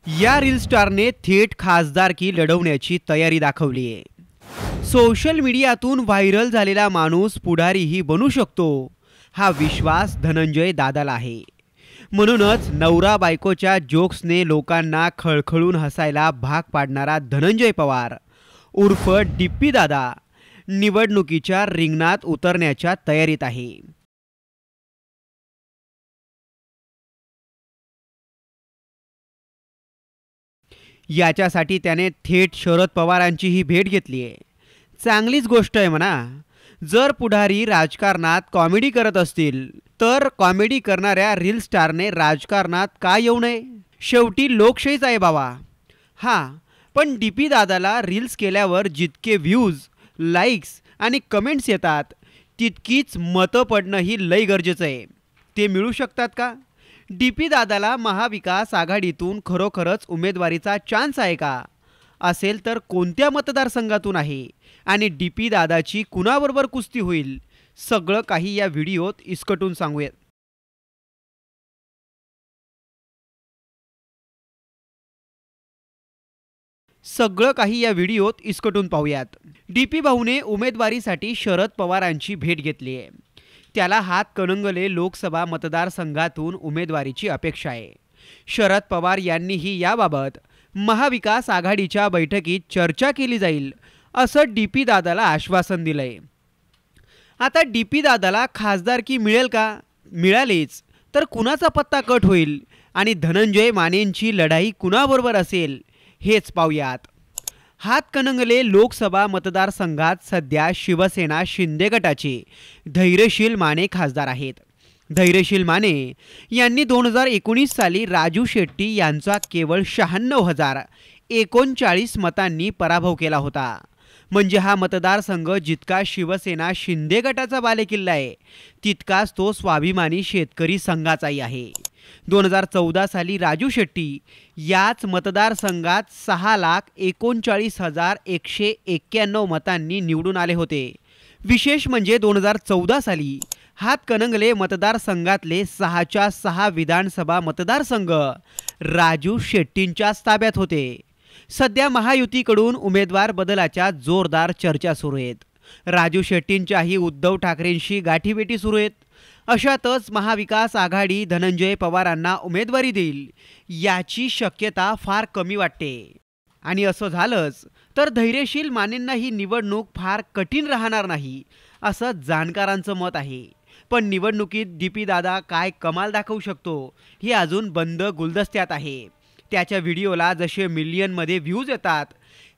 या रील स्टारने थेट खासदारकी लढवण्याची तयारी दाखवली आहे। सोशल मीडियातून व्हायरल झालेला माणूस पुढारीही बनू शकतो, हा विश्वास धनंजय दादाला आहे। म्हणूनच नवरा बायकोच्या जोक्सने लोकांना खळखळून हसायला भाग पाडणारा धनंजय पवार उर्फ डिप्पी दादा निवडणुकीच्या रिंगणात उतरण्याच्या तयारीत आहे। याच्यासाठी त्याने थेट शरद पवारांचीही भेट घेतली आहे। चांगलीच गोष्ट आहे म्हणा। जर पुढारी राजकारणात कॉमेडी करत असतील तर कॉमेडी करणाऱ्या रील स्टारने राजकारणात का येऊ नये? शेवटी लोकशाहीच आहे बाबा। हां, पण डीपी दादाला रील्स केल्यावर जितके व्ह्यूज, लाईक्स आणि कमेंट्स येतात तितकीच मतं पडणंही लय गरजेचं आहे। ते मिळू शकतात का? डीपी दादाला महाविकास आघाडीतून खरोखरच उमेदवारीचा चान्स आहे का? असेल तर कोणत्या मतदारसंघातून आहे आणि डीपी दादाची कुणाबरोबर कुस्ती होईल? सगळं काही या व्हिडिओत इसकटून सांगूयात। पाहूयात। डीपी भाऊने उमेदवारीसाठी शरद पवारांची भेट घेतली आहे। त्याला हातकणंगले लोकसभा मतदारसंघातून उमेदवारीची अपेक्षा आहे। शरद पवार यांनीही याबाबत महाविकास आघाडीच्या बैठकीत चर्चा केली जाईल असं डीपी दादाला आश्वासन दिलंय। आता डीपी दादाला खासदारकी मिळेल का? मिळालीच तर कुणाचा पत्ता कट होईल आणि धनंजय मानेंची लढाई कुणाबरोबर असेल हेच पाहूयात। हातकणंगले लोकसभा मतदारसंघात सध्या शिवसेना शिंदे गटाचे धैर्यशील माने खासदार आहेत। धैर्यशील माने यांनी 2019 साली राजू शेट्टी यांचा केवळ 96,039 मतांनी पराभव केला होता। म्हणजे हा मतदारसंघ जितका शिवसेना शिंदे गटाचा बालेकिल्ला आहे तितकाच तो स्वाभिमानी शेतकरी संघाचाही आहे। 2014 साली राजू शेट्टी याच मतदारसंघात 6,39,191 मतांनी निवडून आले होते। विशेष म्हणजे 2014 साली हातकणंगले मतदारसंघातले 6च्या 6 विधानसभा मतदारसंघ राजू शेट्टींच्याच ताब्यात होते। सध्या महायुतीकडून उमेदवार बदलाच्या जोरदार चर्चा सुरू आहेत। राजू शेट्टींच्याही उद्धव ठाकरेंशी गाठीभेटी सुरू आहेत। अशातच महाविकास आघाडी धनंजय पवारांना उमेदवारी देईल याची शक्यता फार कमी वाटते। आणि असं झालंच तर धैर्यशील मानेंना ही निवडणूक फार कठीण राहणार नाही असं जाणकारांचं मत आहे। पण निवडणुकीत डीपी दादा काय कमाल दाखवू शकतो हे अजून बंद गुलदस्त्यात आहे। त्याच्या व्हिडिओला जसे मिलियनमध्ये व्ह्यूज येतात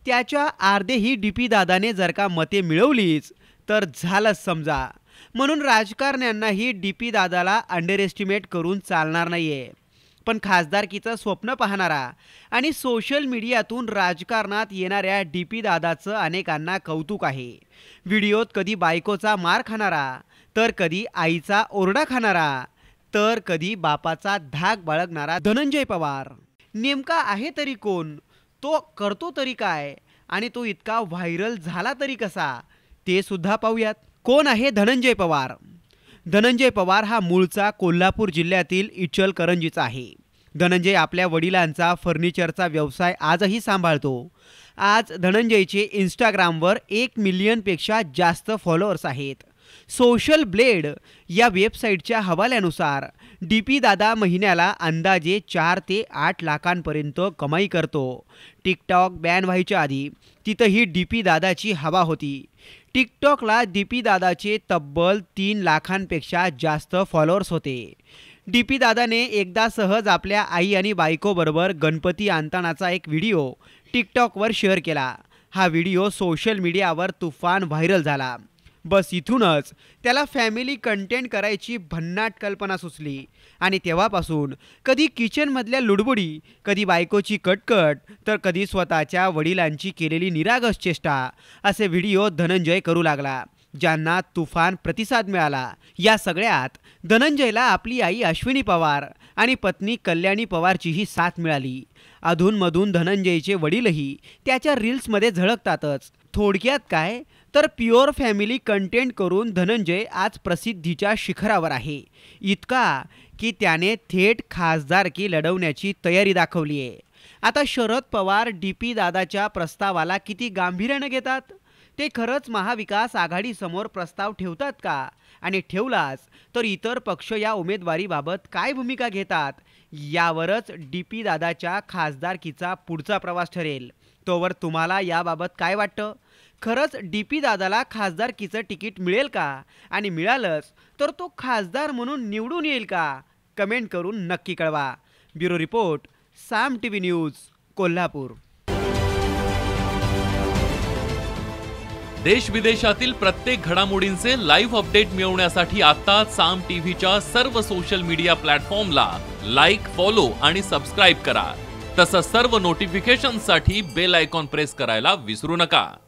त्याच्या अर्धेही डीपी दादाने जर का मते मिळवलीच तर झालंच समजा। म्हणून राजकारण्यांनाही डीपी दादाला अंडर एस्टिमेट करून चालणार नाहीये। पण खासदारकीचं स्वप्न पाहणारा आणि सोशल मीडियातून राजकारणात येणाऱ्या डीपी दादाचं अनेकांना कौतुक आहे। व्हिडिओत कधी बायकोचा मार खाणारा, तर कधी आईचा ओरडा खाणारा, तर कधी बापाचा धाक बाळगणारा धनंजय पवार नेमका आहे तरी कोण? तो करतो तरी काय? आणि तो इतका व्हायरल झाला तरी कसा? ते सुद्धा पाहूयात। कोण आहे धनंजय पवार? धनंजय पवार हा मूळचा कोल्हापूर जिल्ह्यातील इचलकरंजीचा आहे। धनंजय आपल्या वडिलांचा फर्निचरचा व्यवसाय आजही सांभाळतो। आज धनंजयचे इंस्टाग्रामवर 1 मिलियनपेक्षा जास्त फॉलोअर्स आहेत। सोशल ब्लेड या वेबसाईटच्या हवाल्यानुसार डीपी दादा महिन्याला अंदाजे 4 ते 8 लाखांपर्यंत कमाई करतो। टिकटॉक बॅन व्हायच्या आधी तिथंही डीपी दादाची हवा होती। टिकटॉकला डीपी दादाचे तब्बल 3 लाखांपेक्षा जास्त फॉलोअर्स होते। डीपी दादाने एकदा सहज आपल्या आई आणि बायकोबरोबर गणपती आणतानाचा एक व्हिडिओ टिकटॉकवर शेअर केला। हा व्हिडिओ सोशल मीडियावर तुफान व्हायरल झाला। बस इथूनच त्याला फॅमिली कंटेंट करायची भन्नाट कल्पना सुचली आणि तेव्हापासून कधी किचनमधल्या लुडबुडी, कधी बायकोची कटकट, तर कधी स्वतःच्या वडिलांची केलेली निरागस चेष्टा असे व्हिडिओ धनंजय करू लागला, ज्यांना तुफान प्रतिसाद मिळाला। या सगळ्यात धनंजयला आपली आई अश्विनी पवार आणि पत्नी कल्याणी पवारचीही साथ मिळाली। अधूनमधून धनंजयचे वडीलही त्याच्या रील्समध्ये झळकतातच। थोडक्यात काय तर प्युअर फॅमिली कंटेंट करून धनंजय आज प्रसिद्धीच्या शिखरावर आहे। इतका की त्याने थेट खासदारकी लढवण्याची तयारी दाखवली आहे। आता शरद पवार DP दादाच्या प्रस्तावाला किती गांभीर्याने घेतात? ते खरंच महाविकास आघाडी समोर प्रस्ताव ठेवतात का? आणि ठेवलाच तर इतर पक्ष या उमेदवारीबाबत काय भूमिका घेतात? यावरच DP दादाच्या खासदारकीचा पुढचा प्रवास ठरेल. तोवर तुम्हाला याबाबत काय वाटतं? खरंच DP दादाला खासदारकीचं तिकीट मिळेल का? आणि मिळालंच तर तो खासदार म्हणून निवडून येईल का? कमेंट करून नक्की कळवा. ब्युरो रिपोर्ट, साम TV न्यूज, कोल्हापूर. देश विदेशातील प्रत्येक घडामोडींचे लाईव्ह अपडेट मिळवण्यासाठी आता साम टीव्हीच्या सर्व सोशल मीडिया प्लॅटफॉर्मला लाईक, फॉलो आणि सबस्क्राईब करा. तसंच सर्व नोटिफिकेशनसाठी बेल आयकॉन प्रेस करायला विसरू नका.